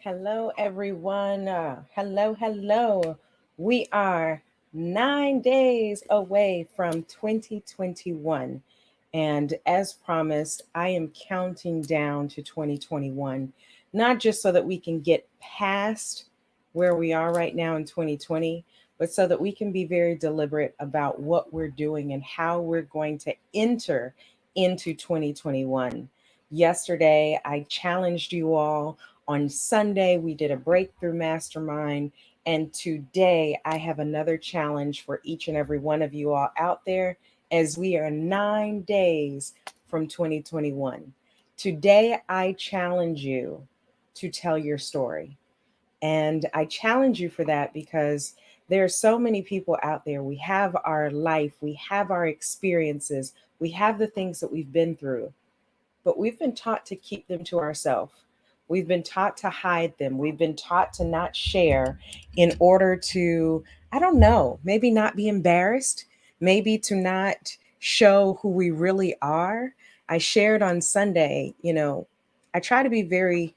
Hello, everyone. Hello. We are 9 days away from 2021. And as promised, I am counting down to 2021, not just so that we can get past where we are right now in 2020, but so that we can be very deliberate about what we're doing and how we're going to enter into 2021. Yesterday, I challenged you all. On Sunday, we did a breakthrough mastermind. And today, I have another challenge for each and every one of you all out there as we are 9 days from 2021. Today, I challenge you to tell your story. And I challenge you for that because there are so many people out there. We have our life, we have our experiences, we have the things that we've been through, but we've been taught to keep them to ourselves. We've been taught to hide them. We've been taught to not share in order to, I don't know, maybe not be embarrassed, maybe to not show who we really are. I shared on Sunday, I try to be very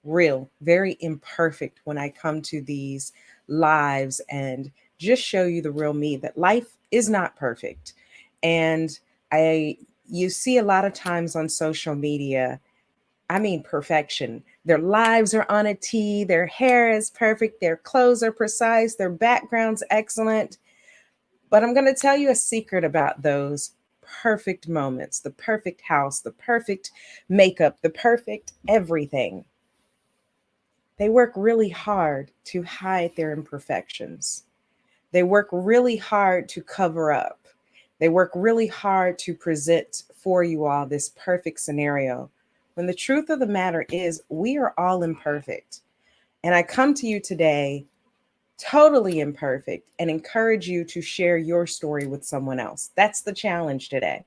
real, very imperfect when I come to these lives and just show you the real me that life is not perfect. And I you see a lot of times on social media, I mean perfection. Their lives are on a T, their hair is perfect, their clothes are precise, their background's excellent. But I'm going to tell you a secret about those perfect moments, the perfect house, the perfect makeup, the perfect everything. They work really hard to hide their imperfections. They work really hard to cover up. They work really hard to present for you all this perfect scenario. When the truth of the matter is, we are all imperfect. And I come to you today totally imperfect and encourage you to share your story with someone else. That's the challenge today.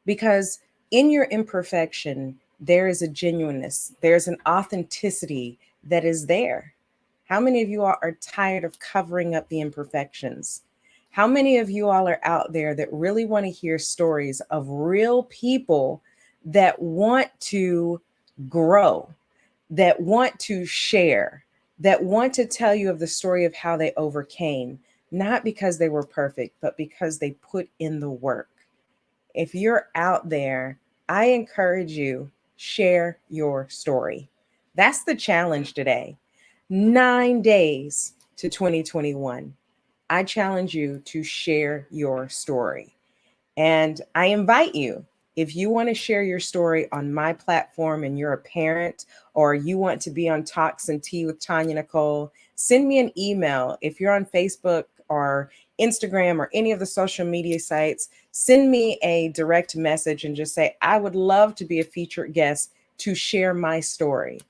Because in your imperfection, there is a genuineness, there's an authenticity that is there. How many of you all are tired of covering up the imperfections? How many of you all are out there that really want to hear stories of real people that want to grow, that want to share, that want to tell you of the story of how they overcame, not because they were perfect, but because they put in the work? If you're out there, I encourage you, share your story. That's the challenge today. 9 days to 2021. I challenge you to share your story. And I invite you, if you want to share your story on my platform and you're a parent or you want to be on Talks and Tea with Tanya Nicole, send me an email. If you're on Facebook or Instagram or any of the social media sites, send me a direct message and just say, I would love to be a featured guest to share my story.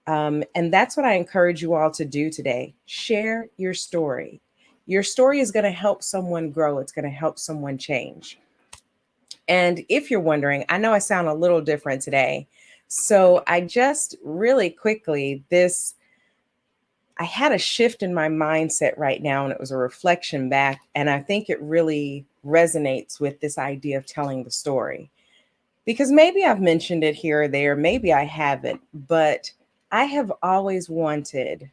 And that's what I encourage you all to do today. Share your story. Your story is going to help someone grow, it's going to help someone change. And if you're wondering, I know I sound a little different today. So I just really quickly, I had a shift in my mindset right now, and it was a reflection back. And I think it really resonates with this idea of telling the story. Because maybe I've mentioned it here or there, maybe I haven't, but I have always wanted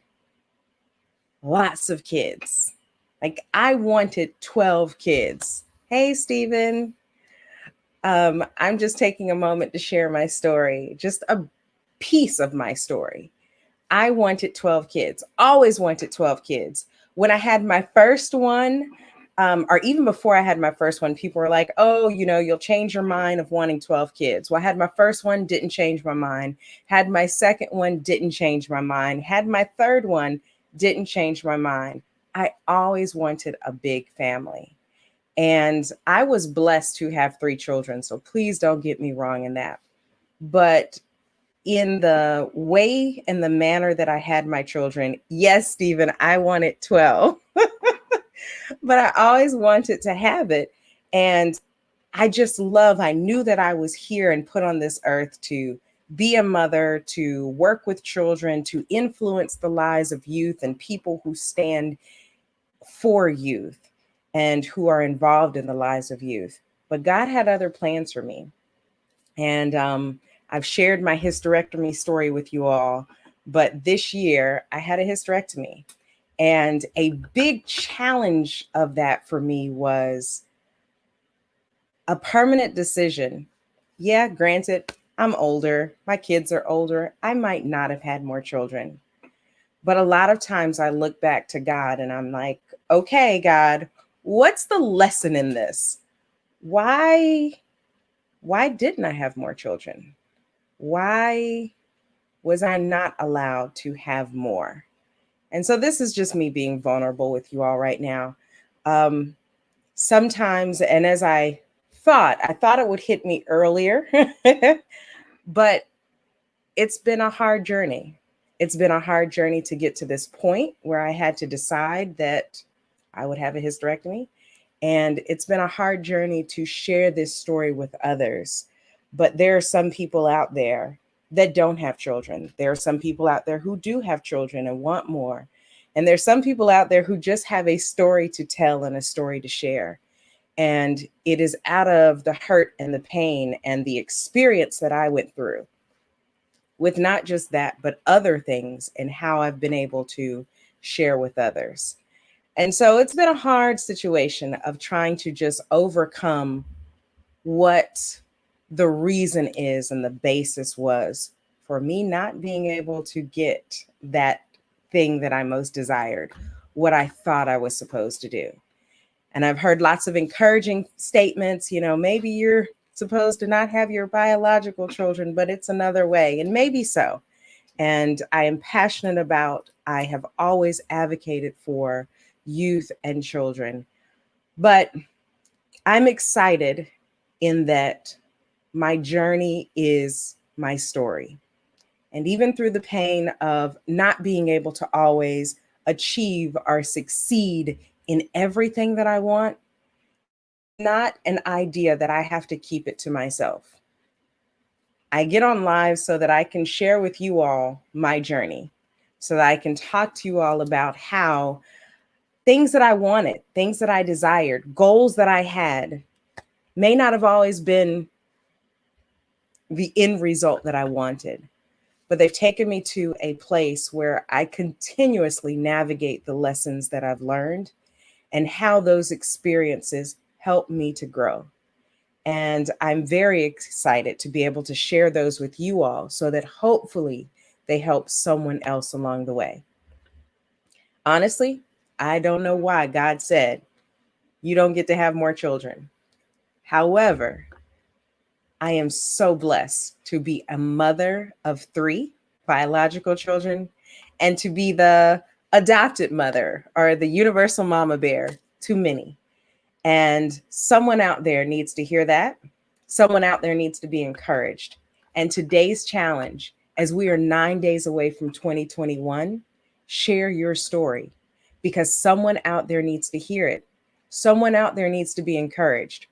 lots of kids. Like I wanted 12 kids. Hey, Stephen. I'm just taking a moment to share my story, just a piece of my story. I wanted 12 kids, always wanted 12 kids. When I had my first one, or even before I had my first one, people were like, oh, you'll change your mind of wanting 12 kids. Well, I had my first one, didn't change my mind. Had my second one, didn't change my mind. Had my third one, didn't change my mind. I always wanted a big family. And I was blessed to have three children. So please don't get me wrong in that. But in the way and the manner that I had my children, yes, Stephen, I wanted 12, but I always wanted to have it. And I knew that I was here and put on this earth to be a mother, to work with children, to influence the lives of youth and people who stand for youth and who are involved in the lives of youth. But God had other plans for me. And I've shared my hysterectomy story with you all. But this year I had a hysterectomy. And a big challenge of that for me was a permanent decision. Yeah, granted, I'm older, my kids are older. I might not have had more children. But a lot of times I look back to God and I'm like, okay, God, what's the lesson in this? Why didn't I have more children? Why was I not allowed to have more? And so this is just me being vulnerable with you all right now. Um, Sometimes, and as I thought it would hit me earlier, but it's been a hard journey. It's been a hard journey to get to this point where I had to decide that I would have a hysterectomy. And it's been a hard journey to share this story with others. But there are some people out there that don't have children. There are some people out there who do have children and want more. And there's some people out there who just have a story to tell and a story to share. And it is out of the hurt and the pain and the experience that I went through with not just that, but other things and how I've been able to share with others. And so it's been a hard situation of trying to just overcome what the reason is and the basis was for me not being able to get that thing that I most desired, what I thought I was supposed to do. And I've heard lots of encouraging statements, maybe you're supposed to not have your biological children, but it's another way. And maybe so. And I am passionate about, I have always advocated for youth and children. But I'm excited in that my journey is my story. And even through the pain of not being able to always achieve or succeed in everything that I want, not an idea that I have to keep it to myself. I get on live so that I can share with you all my journey, so that I can talk to you all about how things that I wanted, things that I desired, goals that I had may not have always been the end result that I wanted, but they've taken me to a place where I continuously navigate the lessons that I've learned and how those experiences help me to grow. And I'm very excited to be able to share those with you all so that hopefully they help someone else along the way. Honestly, I don't know why God said you don't get to have more children. However, I am so blessed to be a mother of 3 biological children and to be the adopted mother or the universal mama bear to many. And someone out there needs to hear that. Someone out there needs to be encouraged. And today's challenge, as we are 9 days away from 2021, share your story because someone out there needs to hear it. Someone out there needs to be encouraged.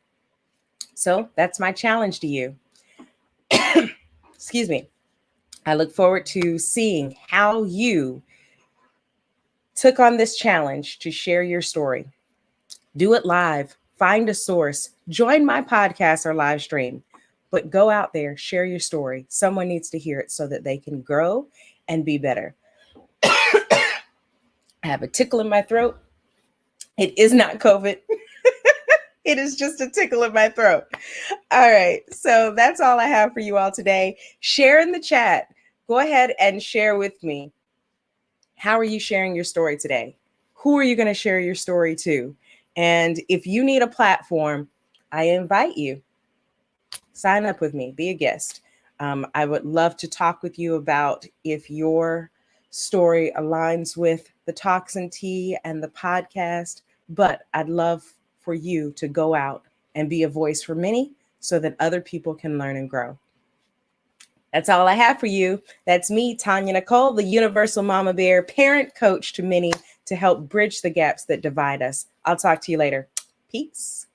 So that's my challenge to you. Excuse me. I look forward to seeing how you took on this challenge to share your story. Do it live, find a source, join my podcast or live stream, but go out there, share your story. Someone needs to hear it so that they can grow and be better. I have a tickle in my throat. It is not COVID. It is just a tickle in my throat. All right. So that's all I have for you all today. Share in the chat. Go ahead and share with me. How are you sharing your story today? Who are you going to share your story to? And if you need a platform, I invite you. Sign up with me. Be a guest. I would love to talk with you about if your story aligns with the Talks and Tea and the podcast. But I'd love for you to go out and be a voice for many so that other people can learn and grow. That's all I have for you. That's me, Tanya Nicole, the Universal Mama Bear, parent coach to many to help bridge the gaps that divide us. I'll talk to you later. Peace.